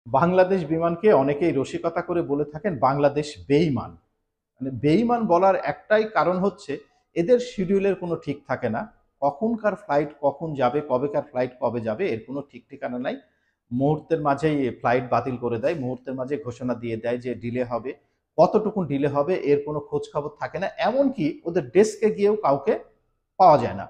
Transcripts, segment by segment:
বাংলাদেশ বিমানকে অনেকেই রসিকতা করে বলে থাকেন বাংলাদেশ বেইমান। মানে বেইমান বলার একটাই কারণ হচ্ছে এদের শিডিউলের কোনো ঠিক থাকে না। কখনকার ফ্লাইট কখন যাবে, কবেকার ফ্লাইট কবে যাবে এর কোনো ঠিক ঠিকানা নাই। মুহূর্তের মাঝেই ফ্লাইট বাতিল করে দেয়, মুহূর্তের মাঝে ঘোষণা দিয়ে দেয় যে ডিলে হবে। কতটুকু ডিলে হবে এর কোনো খোঁজ খবর থাকে না। এমনকি ওদের ডেস্কে গিয়েও কাউকে পাওয়া যায় না।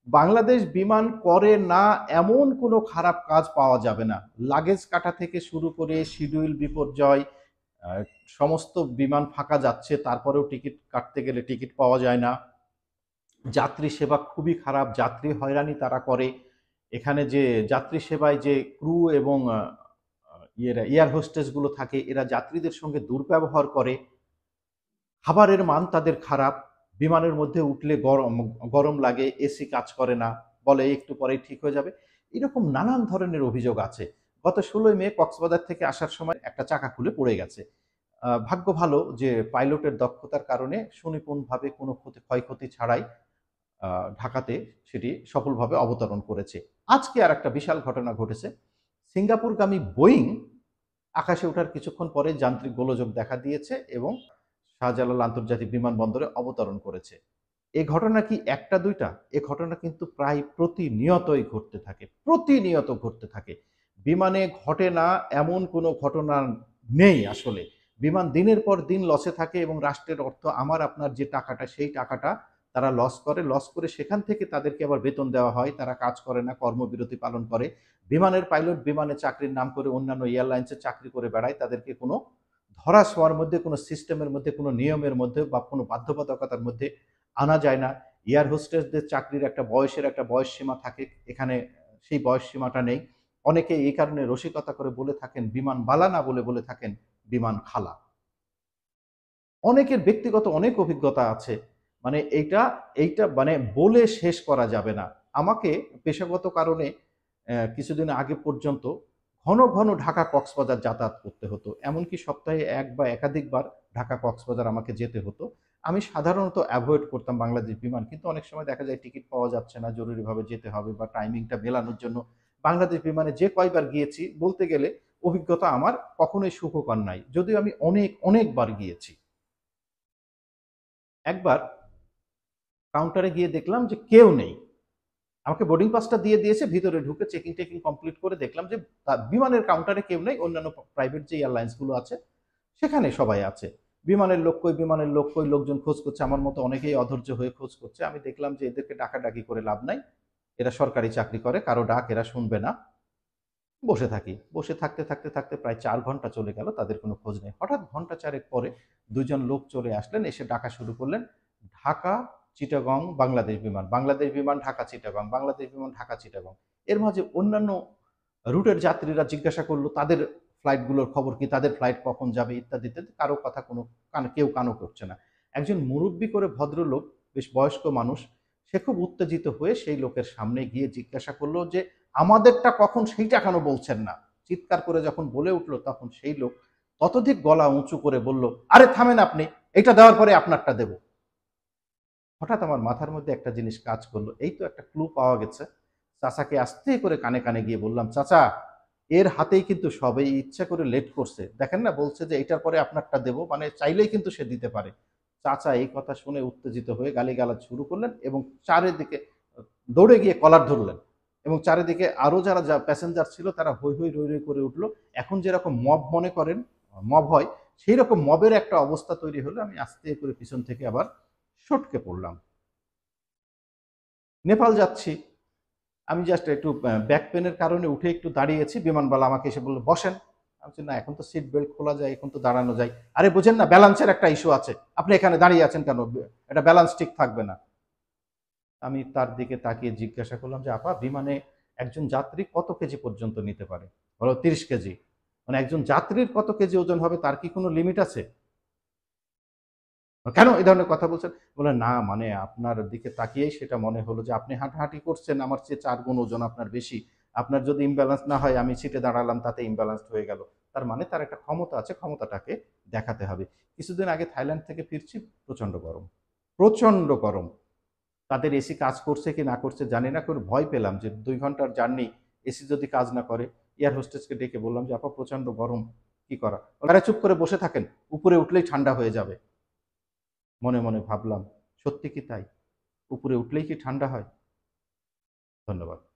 বাংলাদেশ বিমান করে না এমন কোনো খারাপ কাজ পাওয়া যাবে না। লাগেজ কাটা থেকে শুরু করে শিডিউল বিপর্যয়, আহ, সমস্ত বিমান ফাঁকা যাচ্ছে তারপরেও টিকিট কাটতে গেলে টিকিট পাওয়া যায় না। যাত্রী সেবা খুবই খারাপ, যাত্রী হয়রানি তারা করে। এখানে যে যাত্রী সেবায় যে ক্রু এবং এয়ার হোস্টেসগুলো থাকে এরা যাত্রীদের সঙ্গে দুর্ব্যবহার করে। খাবারের মান তাদের খারাপ। বিমানের মধ্যে উঠলে গরম গরম লাগে, এসি কাজ করে না, বলে একটু পরেই ঠিক হয়ে যাবে। এরকম নানান ধরনের অভিযোগ আছে। গত ১৬ই মে কক্সবাজার থেকে আসার সময় একটা চাকা খুলে পড়ে গেছে। ভাগ্য ভালো যে পাইলটের দক্ষতার কারণে সুনিপুণভাবে কোনো ক্ষয়ক্ষতি ছাড়াই ঢাকাতে সেটি সফলভাবে অবতরণ করেছে। আজকে আর একটা বিশাল ঘটনা ঘটেছে। সিঙ্গাপুরগামী বোয়িং আকাশে ওঠার কিছুক্ষণ পরে যান্ত্রিক গোলযোগ দেখা দিয়েছে এবং শাহজালাল আন্তর্জাতিক বিমানবন্দরে অবতরণ করেছে। এ ঘটনা কি একটা দুইটা? এ ঘটনা কিন্তু প্রায় প্রতিনিয়তই ঘটতে থাকে, প্রতিনিয়ত ঘটতে থাকে। বিমানে ঘটে না এমন কোনো ঘটনা নেই আসলে। বিমান দিনের পর দিন লসে থাকে এবং রাষ্ট্রের অর্থ আমার আপনার যে টাকাটা সেই টাকাটা তারা লস করে সেখান থেকে তাদেরকে আবার বেতন দেওয়া হয়, তারা কাজ করে না, কর্মবিরতি পালন করে। বিমানের পাইলট বিমানে চাকরির নাম করে অন্যান্য এয়ারলাইন্সে চাকরি করে বেড়ায়, তাদেরকে কোনো ধরা ছোঁয়ার মধ্যে, কোনো সিস্টেমের মধ্যে, কোনো নিয়মের মধ্যে বা কোনো বাধ্যবাধকতার মধ্যে আনা যায় না। এয়ার হোস্টেসদের চাকরির একটা বয়স সীমা থাকে, এখানে সেই বয়স সীমাটা নেই। অনেকে এই কারণে রসিকতা করে বলে থাকেন বিমান বালা, না বলে বলে থাকেন বিমান খালা। অনেকের ব্যক্তিগত অনেক অভিজ্ঞতা আছে। মানে এইটা এইটা মানে বলে শেষ করা যাবে না। আমাকে পেশাগত কারণে কিছুদিন আগে পর্যন্ত ঘন ঘন ঢাকা কক্সবাজার যাতায়াত করতে হতো। এমনকি সপ্তাহে এক বা একাধিকবার ঢাকা কক্সবাজার আমাকে যেতে হতো। আমি সাধারণত অ্যাভয়েড করতাম বাংলাদেশ বিমান, কিন্তু অনেক সময় দেখা যায় টিকিট পাওয়া যাচ্ছে না, জরুরিভাবে যেতে হবে বা টাইমিংটা মেলানোর জন্য বাংলাদেশ বিমানে যে কয়বার গিয়েছি বলতে গেলে অভিজ্ঞতা আমার কখনোই সুখকর নাই, যদিও আমি অনেকবার গিয়েছি। একবার কাউন্টারে গিয়ে দেখলাম যে কেউ নেই। আমাকে বোর্ডিং পাসটা দিয়ে দিয়েছে, ভিতরে ঢুকে চেকিং টেকিং কমপ্লিট করে দেখলাম যে বিমানের কাউন্টারে কেউ নেই, অন্যান্য প্রাইভেট যে এয়ারলাইন্সগুলো আছে সেখানে সবাই আছে। বিমানের লোক কই, লোকজন খোঁজ করছে, আমার মতো অনেকেই অধৈর্য হয়ে খোঁজ করছে। আমি দেখলাম যে এদেরকে ডাকাডাকি করে লাভ নাই, এরা সরকারি চাকরি করে, কারো ডাক এরা শুনবে না। বসে থাকি, বসে থাকতে থাকতে থাকতে প্রায় ৪ ঘন্টা চলে গেল, তাদের কোনো খোঁজ নেই। হঠাৎ ঘন্টা চারেক পরে দুজন লোক চলে আসলেন, এসে ডাকা শুরু করলেন, ঢাকা চিটাগং বাংলাদেশ বিমান, বাংলাদেশ বিমান ঢাকা চিটাগং, বাংলাদেশ বিমান ঢাকা চিটাগং। এর মাঝে অন্যান্য রুটের যাত্রীরা জিজ্ঞাসা করলো তাদের ফ্লাইটগুলোর খবর কি, তাদের ফ্লাইট কখন যাবে ইত্যাদি ইত্যাদি। কারো কথা কোনো কেউ কানও করছে না। একজন মুরব্বী করে ভদ্রলোক, বেশ বয়স্ক মানুষ, সে খুব উত্তেজিত হয়ে সেই লোকের সামনে গিয়ে জিজ্ঞাসা করলো যে আমাদেরটা কখন, সেইটা কেন বলছেন না? চিৎকার করে যখন বলে উঠলো তখন সেই লোক ততোধিক গলা উঁচু করে বলল, আরে থামেন আপনি, এটা দেওয়ার পরে আপনারটা দেব। হঠাৎ আমার মাথার মধ্যে একটা জিনিস কাজ করলো, এই তো একটা ক্লু পাওয়া গেছে। চাচাকে আস্তে করে কানে কানে গিয়ে বললাম, চাচা এর হাতেই কিন্তু সবাই ইচ্ছা করে লেট করছে, দেখেন না, বলছে যে এটার পরে আপনারটা দেব, মানে চাইলেই কিন্তু সে দিতে পারে। চাচা এই কথা শুনে উত্তেজিত হয়ে গালিগালাজ শুরু করলেন এবং চারিদিকে দৌড়ে গিয়ে কলার ধরলেন এবং চারিদিকে আরো যারা প্যাসেঞ্জার ছিল তারা হৈ হৈ রই রই করে উঠলো। এখন যেরকম মব মনে করেন, মব হয়, সেই রকম মবের একটা অবস্থা তৈরি হলো। আমি আস্তে করে পিছন থেকে আবার সটকে পড়লাম। নেপাল যাচ্ছি, আমি জাস্ট একটু ব্যাক পেনের কারণে উঠে একটু দাঁড়িয়েছি, বিমানবালা আমাকে এসে বললো বসেন। আমি বলছি, না এখন তো সিট বেল্ট খোলা যায়, এখন তো দাঁড়ানো যায়। আরে বোঝেন না, ব্যালেন্সের একটা ইস্যু আছে, আপনি এখানে দাঁড়িয়ে আছেন কেন, এটা ব্যালেন্স ঠিক থাকবে না। আমি তার দিকে তাকিয়ে জিজ্ঞাসা করলাম যে আপা, বিমানে একজন যাত্রী কত কেজি পর্যন্ত নিতে পারে? বলো 30 কেজি। মানে একজন যাত্রীর কত কেজি ওজন হবে তার কি কোনো লিমিট আছে? কেন এই ধরনের কথা বলছেন? বলে না, মানে আপনার দিকে তাকিয়েই সেটা মনে হলো যে আপনি হাঁটাহাঁটি করছেন, আমার চেয়ে 4 গুণ ওজন আপনার বেশি। আপনার যদি ইমব্যালেন্স না হয়, আমি সিটে দাঁড়ালাম তাতে ইমব্যালেন্সড হয়ে গেল। তার মানে তার একটা ক্ষমতা আছে, ক্ষমতাটাকে দেখাতে হবে। কিছুদিন আগে থাইল্যান্ড থেকে ফিরছি, প্রচন্ড গরম, প্রচন্ড গরম। তাদের এসি কাজ করছে কি না করছে জানি না, করে ভয় পেলাম যে 2 ঘন্টার জার্নি, এসি যদি কাজ না করে। এয়ার হোস্টেসকে ডেকে বললাম যে আপা প্রচণ্ড গরম, কি করা? আরে চুপ করে বসে থাকেন, উপরে উঠলেই ঠান্ডা হয়ে যাবে। মনে মনে ভাবলাম সত্যি কি তাই? উপরে উঠলেই কি ঠান্ডা হয়? ধন্যবাদ।